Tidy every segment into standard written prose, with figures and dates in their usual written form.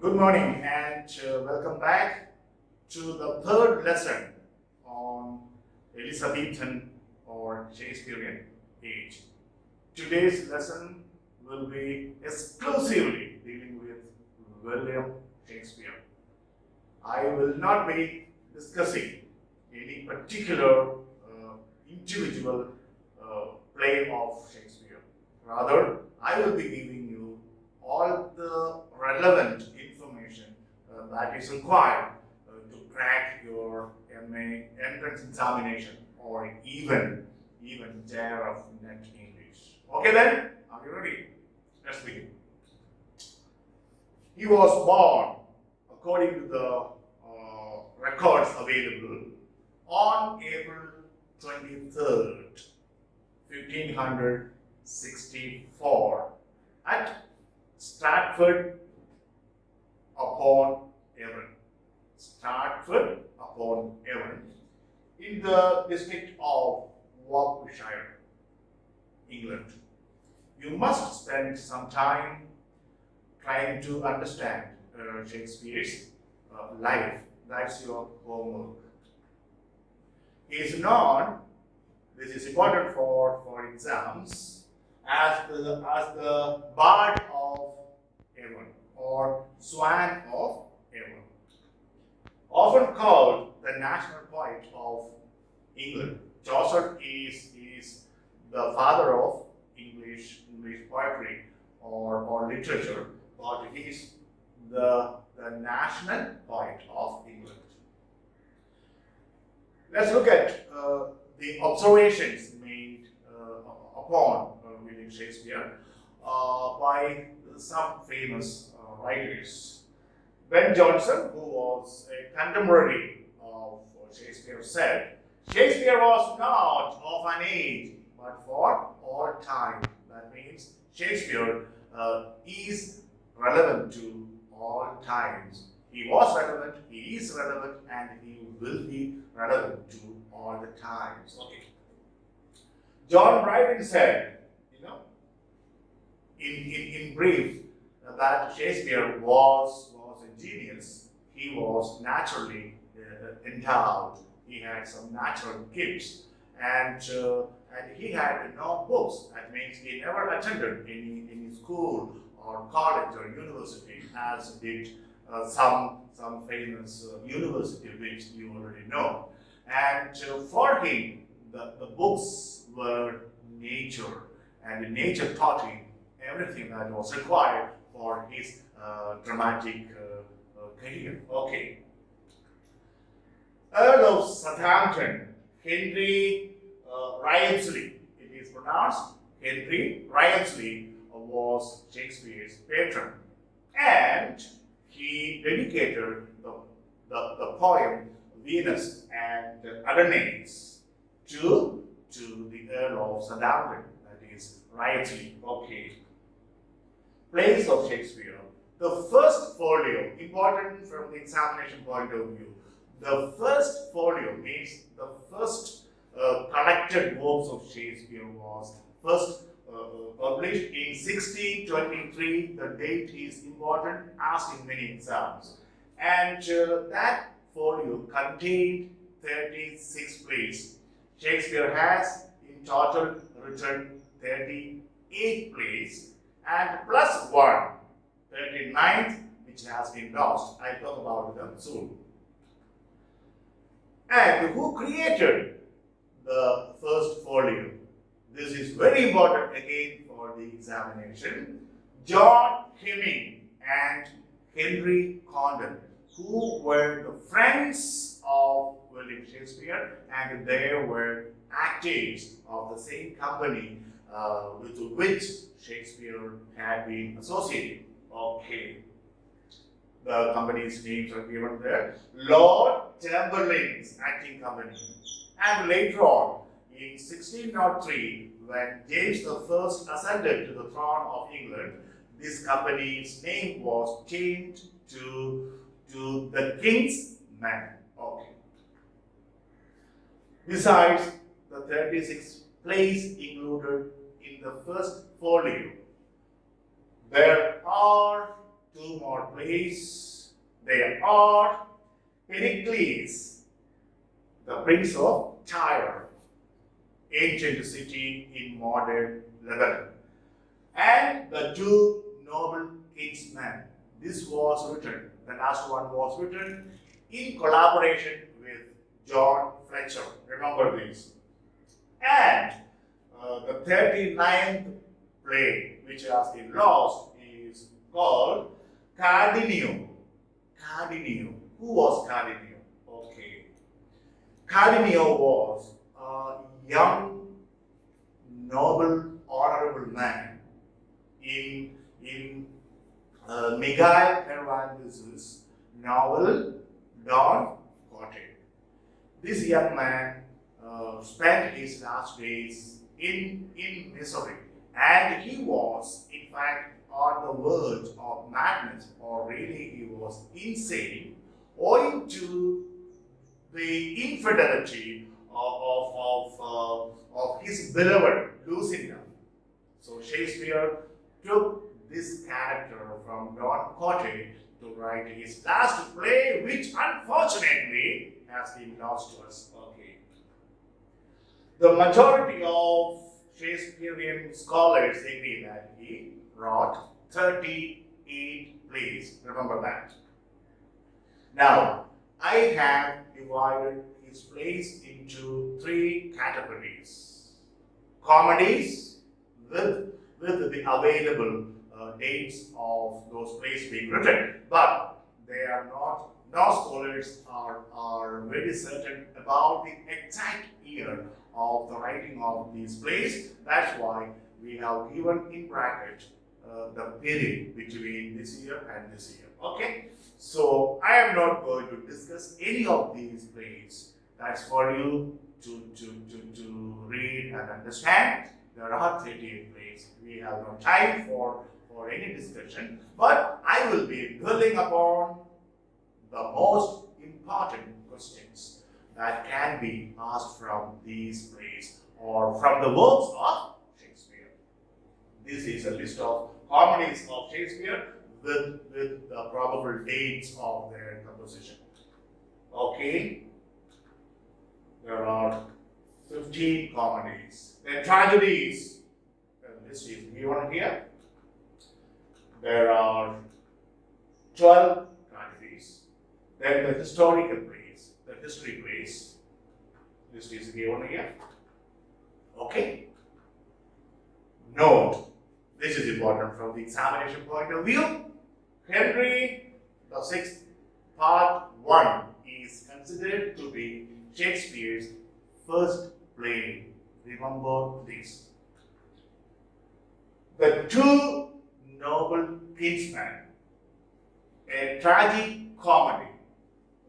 Good morning and welcome back to the third lesson on Elizabethan or Shakespearean age. Today's lesson will be exclusively dealing with William Shakespeare. I will not be discussing any particular individual play of Shakespeare. Rather, I will be giving you all the relevant information that is required to crack your MA entrance examination or even JAR of Net English. Okay then, are you ready? Let's begin. He was born, according to the records available, on April 23rd, 1564 at Stratford upon Avon. Stratford upon Avon in the district of Warwickshire, England. You must spend some time trying to understand Shakespeare's life. That's your homework. He is known, this is important for exams, as the Bard of Avon or Swan of Avon. Often called the national poet of England. Chaucer is the father of English poetry or literature, but he is the national poet of England. Let's look at the observations made upon William Shakespeare by some famous writers. Ben Jonson, who was a contemporary of Shakespeare, said, Shakespeare was not of an age, but for all time. That means Shakespeare is relevant to all times. He was relevant, he is relevant, and he will be relevant to all the times. Okay. John Dryden said, in brief, that Shakespeare was a genius. He was naturally endowed. He had some natural gifts, and he had no books. That means he never attended any school or college or university, as did some famous university which you already know. And for him, the books were nature, and nature taught him everything that was required for his dramatic career. Okay. Earl of Southampton, Henry Wriothesley, it is pronounced Henry Wriothesley, was Shakespeare's patron, and he dedicated the poem Venus and Adonis to the Earl of Southampton, that is Wriothesley. Okay. Plays of Shakespeare. The first folio, important from the examination point of view, the first folio means the first collected works of Shakespeare was first published in 1623. The date is important, asked in many exams. And that folio contained 36 plays. Shakespeare has in total written 38 plays, and plus one, 39th, which has been lost. I'll talk about them soon. And who created the first folio? This is very important again for the examination. John Hemming and Henry Condon, who were the friends of William Shakespeare, and they were actors of the same company with which Shakespeare had been associated. Okay. The company's names are given there. Lord Chamberlain's acting company. And later on, in 1603, when James I ascended to the throne of England, this company's name was changed to the King's Men. Okay. Besides the 36 plays included in the first folio, there are two more plays. They are Pericles, the Prince of Tyre, ancient city in modern Lebanon, and the two noble kinsmen. This was written, the last one was written in collaboration with John Fletcher. Remember this. And the 39th play, which has been lost, is called Cardenio. Cardenio. Who was Cardenio? Okay. Cardenio was a young, noble, honorable man in Miguel Cervantes' novel Don Quixote. This young man spent his last days in misery, and he was, in fact, on the verge of madness, or really he was insane, owing to the infidelity of his beloved Lucinda. So Shakespeare took this character from Don Quixote to write his last play, which unfortunately has been lost to us. Okay. The majority of Shakespearean scholars agree that he wrote 38 plays. Remember that. Now, I have divided his plays into three categories. Comedies with the available dates of those plays being written, but they are not, no scholars are very certain about the exact year of the writing of these plays. That's why we have given in bracket the period between this year and this year. Okay, so I am not going to discuss any of these plays. That's for you to read and understand. There are 38 plays. We have no time for any discussion, but I will be dwelling upon the most important questions that can be asked from these plays or from the works of Shakespeare. This is a list of comedies of Shakespeare with the probable dates of their composition. Okay, there are 15 comedies. Then tragedies, the list is given here. There are 12 tragedies. Then the historical plays, the history plays. List is given here. Okay. Note, this is important from the examination point of view. Henry VI, Part 1 is considered to be Shakespeare's first play. Remember this. The two noble kinsmen, a tragic comedy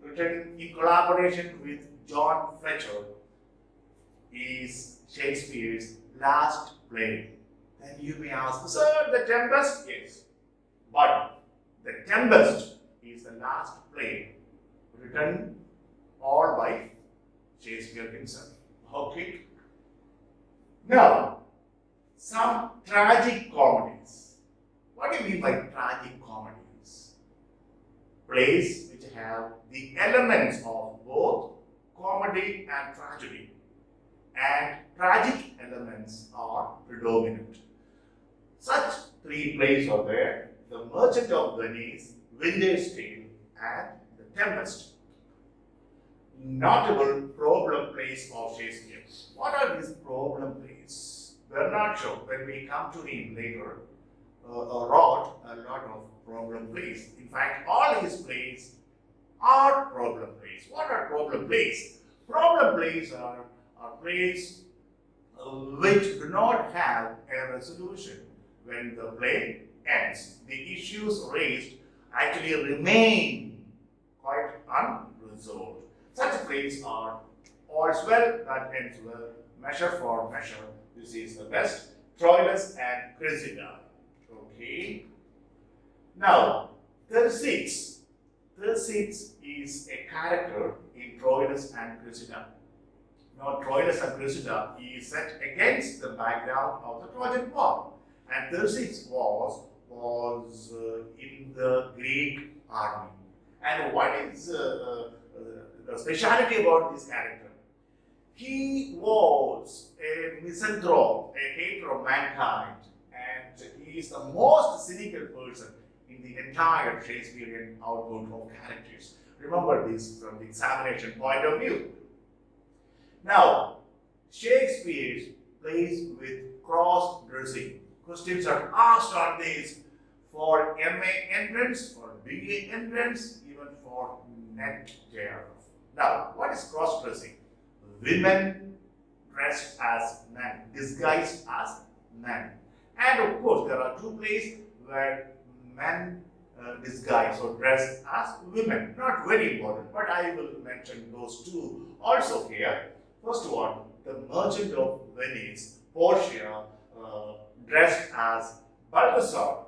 written in collaboration with John Fletcher, is Shakespeare's last play. Then you may ask, sir, The Tempest? Yes. But The Tempest is the last play written all by Shakespeare himself. Okay. Now, some tragic comedies. What do you mean by tragic comedies? Plays which have the elements of both comedy and tragedy, and tragic elements are predominant. Such three plays are there: The Merchant of Venice, Winter's Tale, and The Tempest. Notable problem plays of Shakespeare. What are these problem plays? Bernard Shaw, when we come to him later, wrote a lot of problem plays. In fact, all his plays are problem plays. What are problem plays? Problem plays are plays which do not have a resolution when the play ends. The issues raised actually remain quite unresolved. Such plays are All's Well That Ends Well, Measure for Measure, This Is the Best, Troilus and Cressida. Okay. Now, Thersites. Thersites is a character in Troilus and Cressida. Now, Troilus and Cressida is set against the background of the Trojan War. And Thersites was was in the Greek army. And what is the speciality about this character? He was a misanthrope, a hater of mankind, and he is the most cynical person in the entire Shakespearean output of characters. Remember this from the examination point of view. Now, Shakespeare plays with cross-dressing. Questions are asked on this for MA entrance, for BA entrance, even for NET JRF. Now, what is cross-dressing? Women dressed as men, disguised as men. And of course, there are two plays where men disguise or dress as women. Not very important, but I will mention those two also here. First one, the Merchant of Venice, Portia, dressed as Balthazar,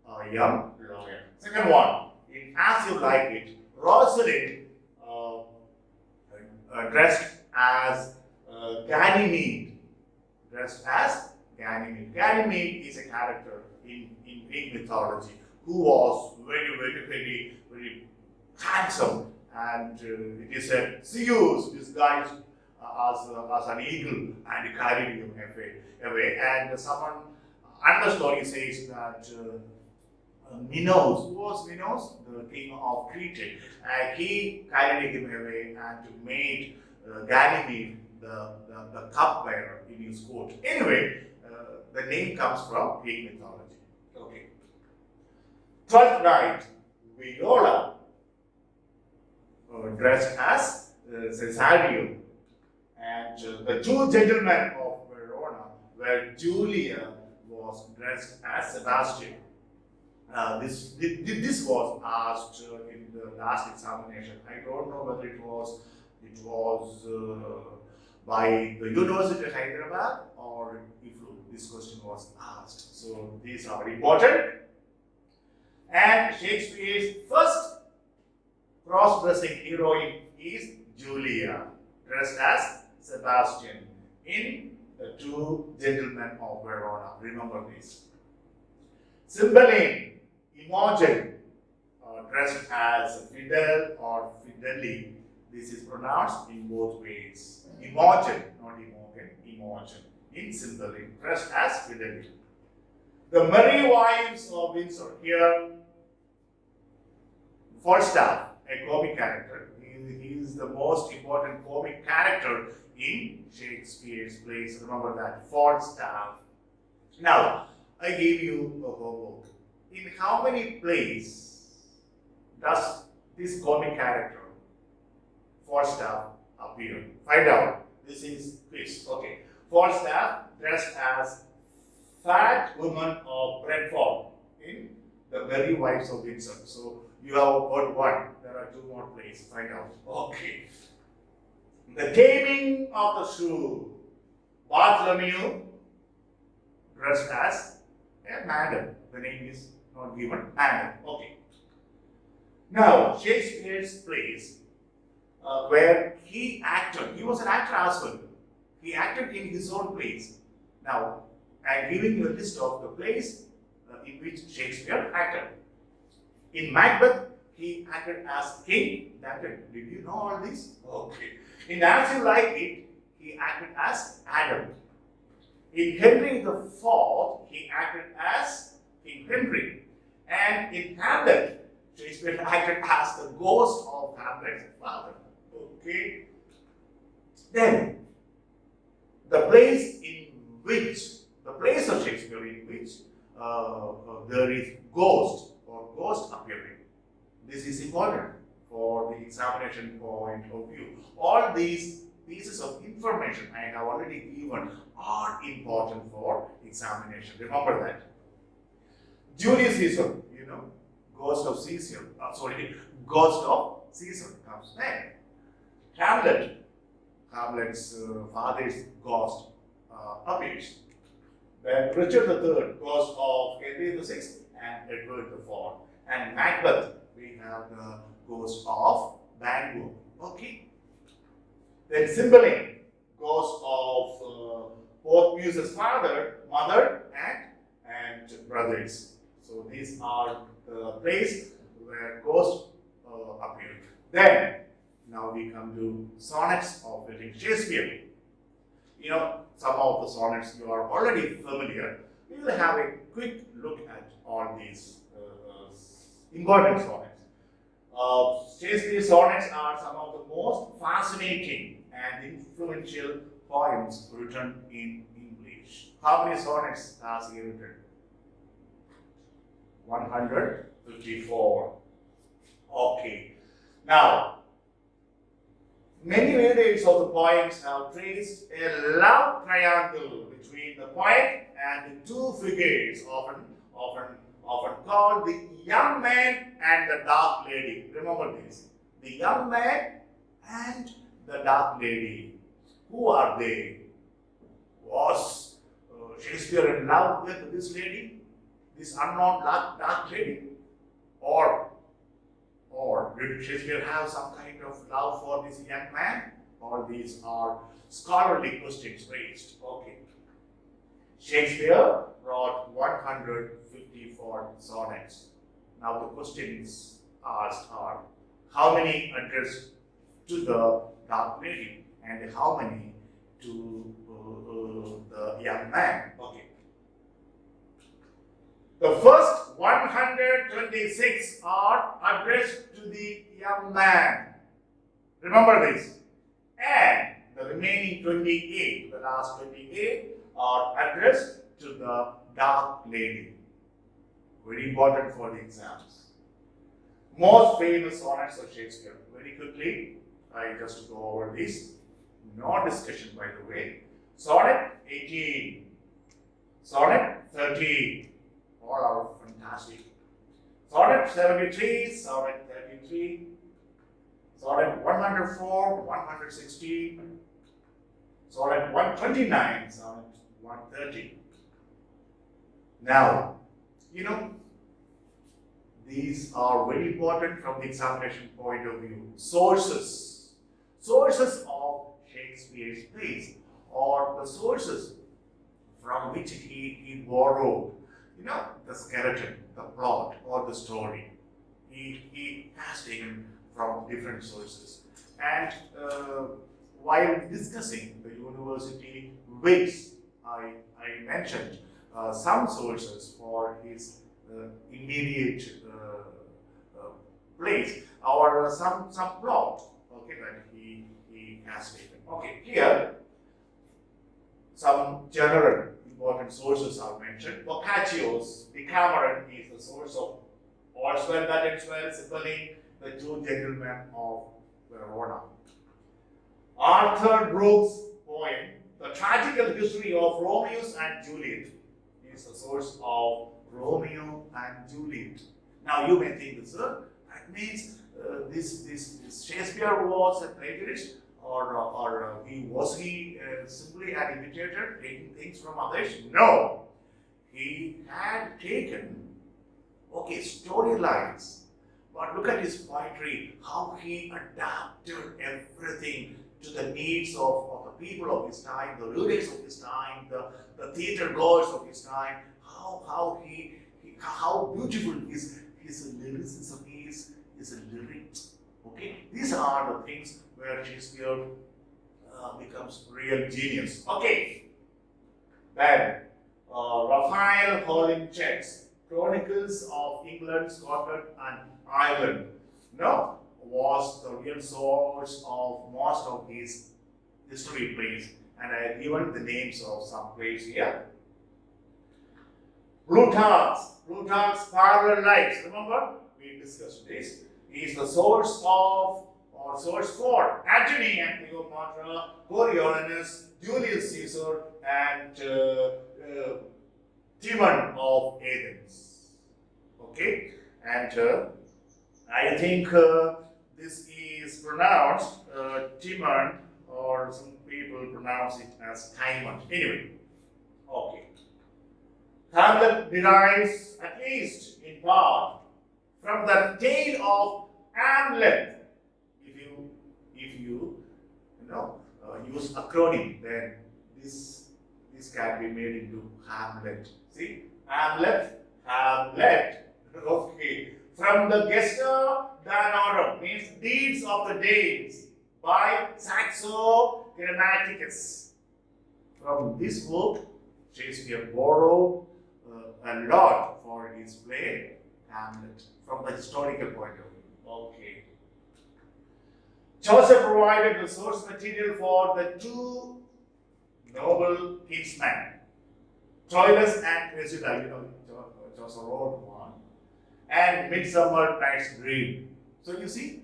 a young lawyer. Second one, in As You Like It, Rosalind, dressed as Ganymede. Dressed as Ganymede. Ganymede is a character in Greek mythology who was very handsome, and it is said Zeus disguised as an eagle and carried him away. And another story says that Minos, who was Minos? The king of Crete. He carried him away and made Ganymede the cupbearer in his court. Anyway, the name comes from Greek mythology. Okay. 12th night, Viola, dressed as Cesario, and the two gentlemen of Verona, where Julia was dressed as Sebastian. This was asked in the last examination. I don't know whether it was by the University of Hyderabad or if this question was asked. So these are very important. And Shakespeare's first cross-dressing heroine is Julia, dressed as Sebastian in The Two Gentlemen of Verona. Remember this. Cymbeline, Imogen, dressed as Fidel or Fideli. This is pronounced in both ways. Imogen, not Imogen, Imogen. In Cymbeline, dressed as Fideli. The Merry Wives of Windsor. Here, Falstaff, a comic character. He is the most important comic character in Shakespeare's plays. Remember that, Falstaff. Now, I gave you a homework. In how many plays does this comic character, Falstaff, appear? Find out. This is quiz. Okay. Falstaff dressed as fat woman of Brentford in The Merry Wives of Windsor. So you have got one. There are two more plays. Find out. Okay. The Taming of the Shrew. Bartholomew dressed as a madam. The name is not given. Madam. Okay. Now, Shakespeare's plays where he acted. He was an actor as well. He acted in his own plays. Now, I'm giving you a list of the plays in which Shakespeare acted. In Macbeth, he acted as king. Did you know all this? Okay. In As You Like It, he acted as Adam. In Henry IV, he acted as King Henry. And in Hamlet, Shakespeare acted as the ghost of Hamlet's father. Okay. Then, the plays of Shakespeare in which there is ghost or ghost appearing. This is important for the examination point of view. All these pieces of information I have already given are important for examination. Remember that. Julius Caesar, ghost of Caesar. Ghost of Caesar comes next. Hamlet's father's ghost appears. Then Richard III, ghost of Henry VI and Edward IV. And Macbeth, we have the ghost of Banquo. Okay. Then Cymbeline, ghost of both Muse's father, mother, and brothers. So these are the place where ghosts appeared. Then, now we come to sonnets of William Shakespeare. You know, some of the sonnets you are already familiar. We will have a quick look at all these important sonnets. Shakespeare's sonnets are some of the most fascinating and influential poems written in English. How many sonnets has he written? 154. Okay. Now, many readers of the poems have traced a love triangle between the poet and the two figures, often called the young man and the dark lady. Remember this: the young man and the dark lady. Who are they? Was Shakespeare in love with this lady, this unknown dark lady, or did Shakespeare have some kind of love for this young man? All these are scholarly questions raised. Okay. Shakespeare wrote 154 sonnets. Now the questions asked are, how many addressed to the dark lady and how many to the young man? Okay. The first 126 are addressed to the young man. Remember this. And the remaining 28, the last 28, are addressed to the dark lady. Very important for the exams. Most famous sonnets of Shakespeare. Very quickly, I just go over this. No discussion, by the way. Sonnet 18. Sonnet 13. All are fantastic. Sonnet 73, Sonnet 33, Sonnet 104, 116, Sonnet 129, Sonnet 130. Now, you know, these are very important from the examination point of view. Sources of Shakespeare's plays, or the sources from which he borrowed, you know, the skeleton, the plot, or the story. He has taken from different sources. And while discussing the university ways, I mentioned some sources for his immediate place, or some plot, okay, that he has taken. Okay, here some general important sources are mentioned. Boccaccio's Decameron is the source of All's Well That Ends Well, Cymbeline, the Two Gentlemen of Verona. Arthur Brooks' poem, The Tragical History of Romeo and Juliet, is the source of Romeo and Juliet. Now you may think, sir, that means this Shakespeare was a plagiarist, or was he simply an imitator, taking things from others? No, he had taken storylines, but look at his poetry, how he adapted everything to the needs of the people of his time, the readers of his time, the theater goers of his time. How beautiful his lyricism is, his lyrics. Okay, these are the things where Shakespeare becomes real genius. Okay, then Raphael Holinshed's Chronicles of England, Scotland, and Ireland, was the real source of most of these history plays, and I have given the names of some plays here. Plutarch's Parallel Lives, remember? We discussed this. Is the source of, or source for, Antony and Cleopatra, Coriolanus, Julius Caesar, and Timon of Athens. Okay? And I think this is pronounced Timon, or some people pronounce it as Timon. Anyway, okay. Hamlet derives, at least in part, from the tale of Hamlet. If you use acronym, then this can be made into Hamlet. See, Hamlet, Hamlet. Okay. From the Gesta Danorum means deeds of the Danes by Saxo Grammaticus. From this book, Shakespeare borrowed a lot for his play Hamlet from the historical point of view. Okay. Chaucer provided the source material for the two noble kinsmen, Troilus and Cressida. Chaucer wrote one, and Midsummer Night's Dream. So you see,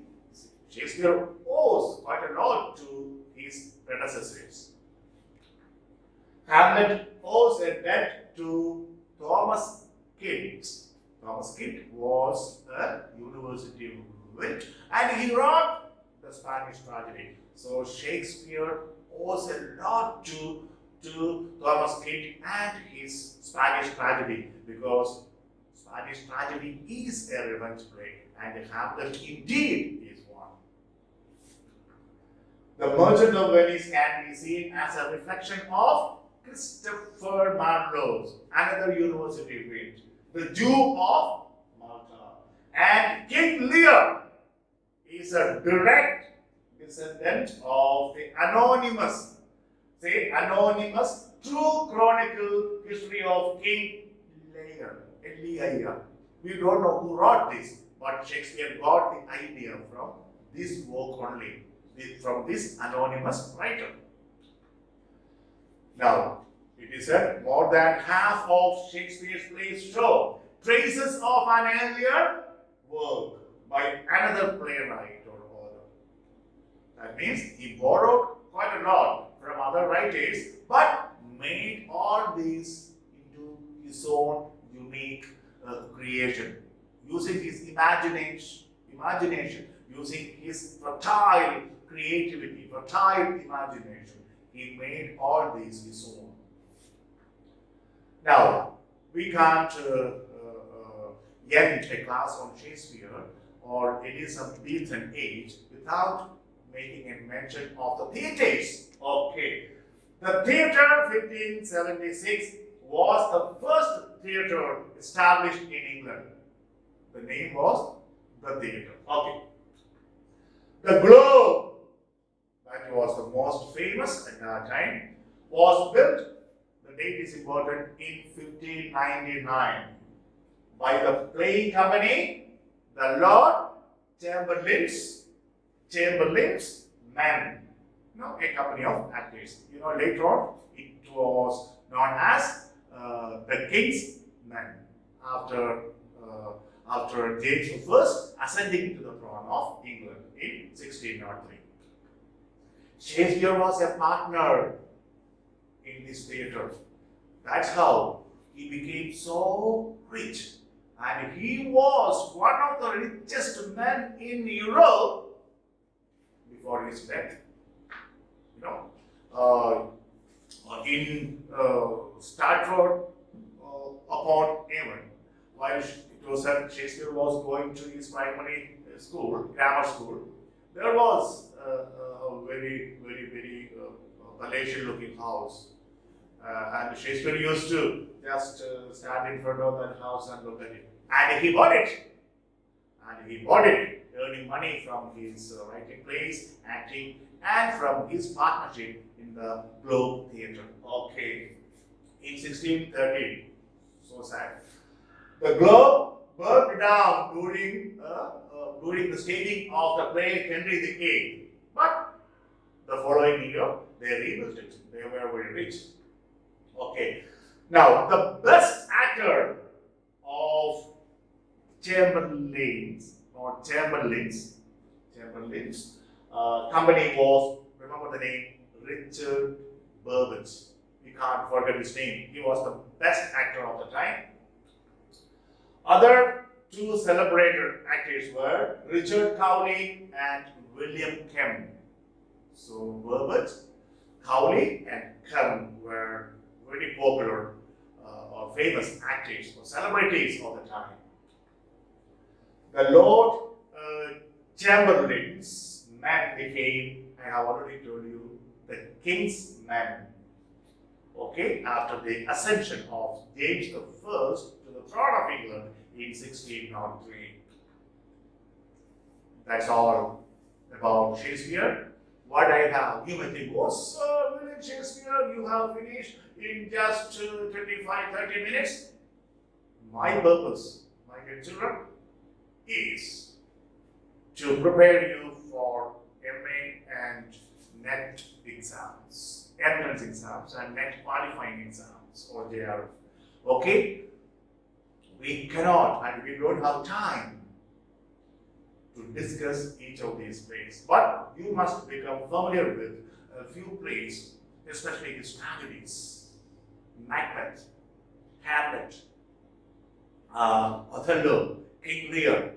Shakespeare owes quite a lot to his predecessors. Hamlet owes a debt to Thomas Kyd. Thomas Kyd was a university wit, and he wrote the Spanish tragedy. So Shakespeare owes a lot to Thomas Kyd and his Spanish tragedy, because Spanish tragedy is a revenge play, and Hamlet indeed is one. The Merchant of Venice can be seen as a reflection of Christopher Marlowe's, another university wit, the Jew of Malta. And King Lear is a direct descendant of the anonymous, true chronicle history of King Lear. We don't know who wrote this, but Shakespeare got the idea from this work only, from this anonymous writer. Now, it is said more than half of Shakespeare's plays show traces of an earlier work by another playwright or author. That means he borrowed quite a lot from other writers, but made all these into his own unique creation, using his imagination, using his fertile creativity, fertile imagination. He made all these his own. Now, we can't end a class on Shakespeare or Elizabethan age without making a mention of the theatres. Okay. The theatre 1576 was the first theatre established in England. The name was the theatre. Okay. The Globe, that was the most famous at that time, was built, the date is important, in 1599 by the playing company, the Lord Chamberlain's Men. A company of actors. Later on, it was known as the King's Men after James I ascending to the throne of England in 1603. Shakespeare was a partner in this theatre. That's how he became so rich. And he was one of the richest men in Europe before his death. In Stratford upon Avon, while it was said Shakespeare was going to his primary school, grammar school, there was a very, very, very palatial-looking house, and Shakespeare used to just stand in front of that house and look at it, and he bought it. Earning money from his writing plays, acting, and from his partnership in the Globe Theatre. Okay, in 1613, so sad. The Globe burnt down during the staging of the play Henry VIII, but the following year they rebuilt it. They were very rich. Okay, now the best actor of Chamberlain's company was, remember the name, Richard Burbage. We can't forget his name. He was the best actor of the time. Other two celebrated actors were Richard Cowley and William Kemp. So Burbage, Cowley, and Kemp were very popular or famous actors or celebrities of the time. The Lord Chamberlain's men became, I have already told you, the King's Men. Okay, after the ascension of James the First to the throne of England in 1603. That's all about Shakespeare. What I have, you may think, oh, sir, William Shakespeare, you have finished in just 25-30 minutes. My purpose, my dear children, is to prepare you for MA and NET exams, entrance exams, and NET qualifying exams, or JRF. Okay? We cannot and we don't have time to discuss each of these plays, but you must become familiar with a few plays, especially his tragedies: Macbeth, Hamlet, Othello, King Lear,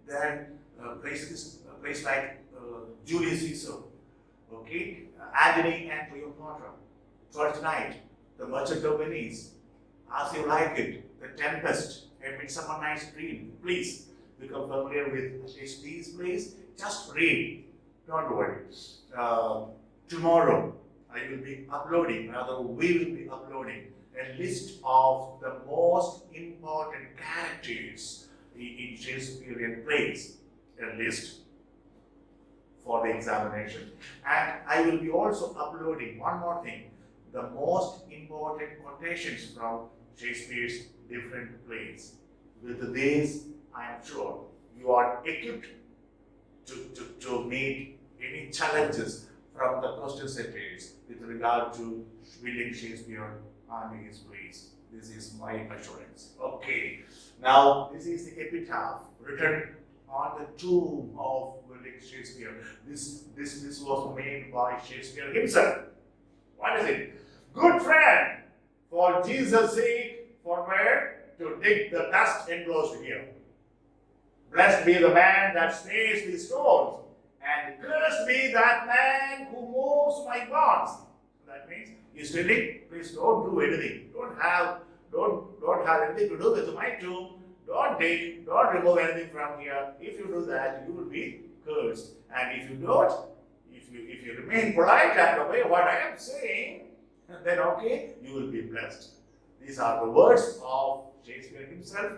then plays like Julius Caesar, okay, Antony and Cleopatra, Twelfth Night, The Merchant of Venice, As You Like It, The Tempest, A Midsummer Night's Dream. Please become familiar with at least these plays. Just read, don't worry. Tomorrow I will be uploading, rather we will be uploading a list of the most important characters in Shakespearean plays, a list for the examination. And I will be also uploading one more thing, the most important quotations from Shakespeare's different plays. With this, I am sure you are equipped to meet any challenges from the question setters with regard to William Shakespeare and his plays. This is my assurance. Okay. Now, this is the epitaph written on the tomb of William Shakespeare. This was made by Shakespeare himself. What is it? Good friend, for Jesus' sake, forbear to dig the dust enclosed here. Blessed be the man that slays these stones, and cursed be that man who moves my bonds. That means he's telling, please don't do anything. Don't have anything to do with my tomb. Don't remove anything from here. If you do that, you will be cursed. And if you don't, if you remain polite and obey what I am saying, then okay, you will be blessed. These are the words of Shakespeare himself,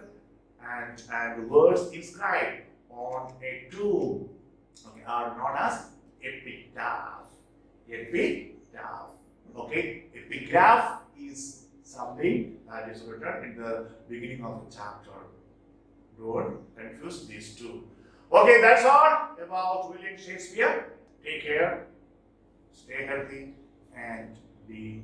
and the words inscribed on a tomb, okay, are known as epitaph. Epitaph. Okay, epigraph is something that is written in the beginning of the chapter. Don't confuse these two. Okay, that's all about William Shakespeare. Take care, stay healthy, and be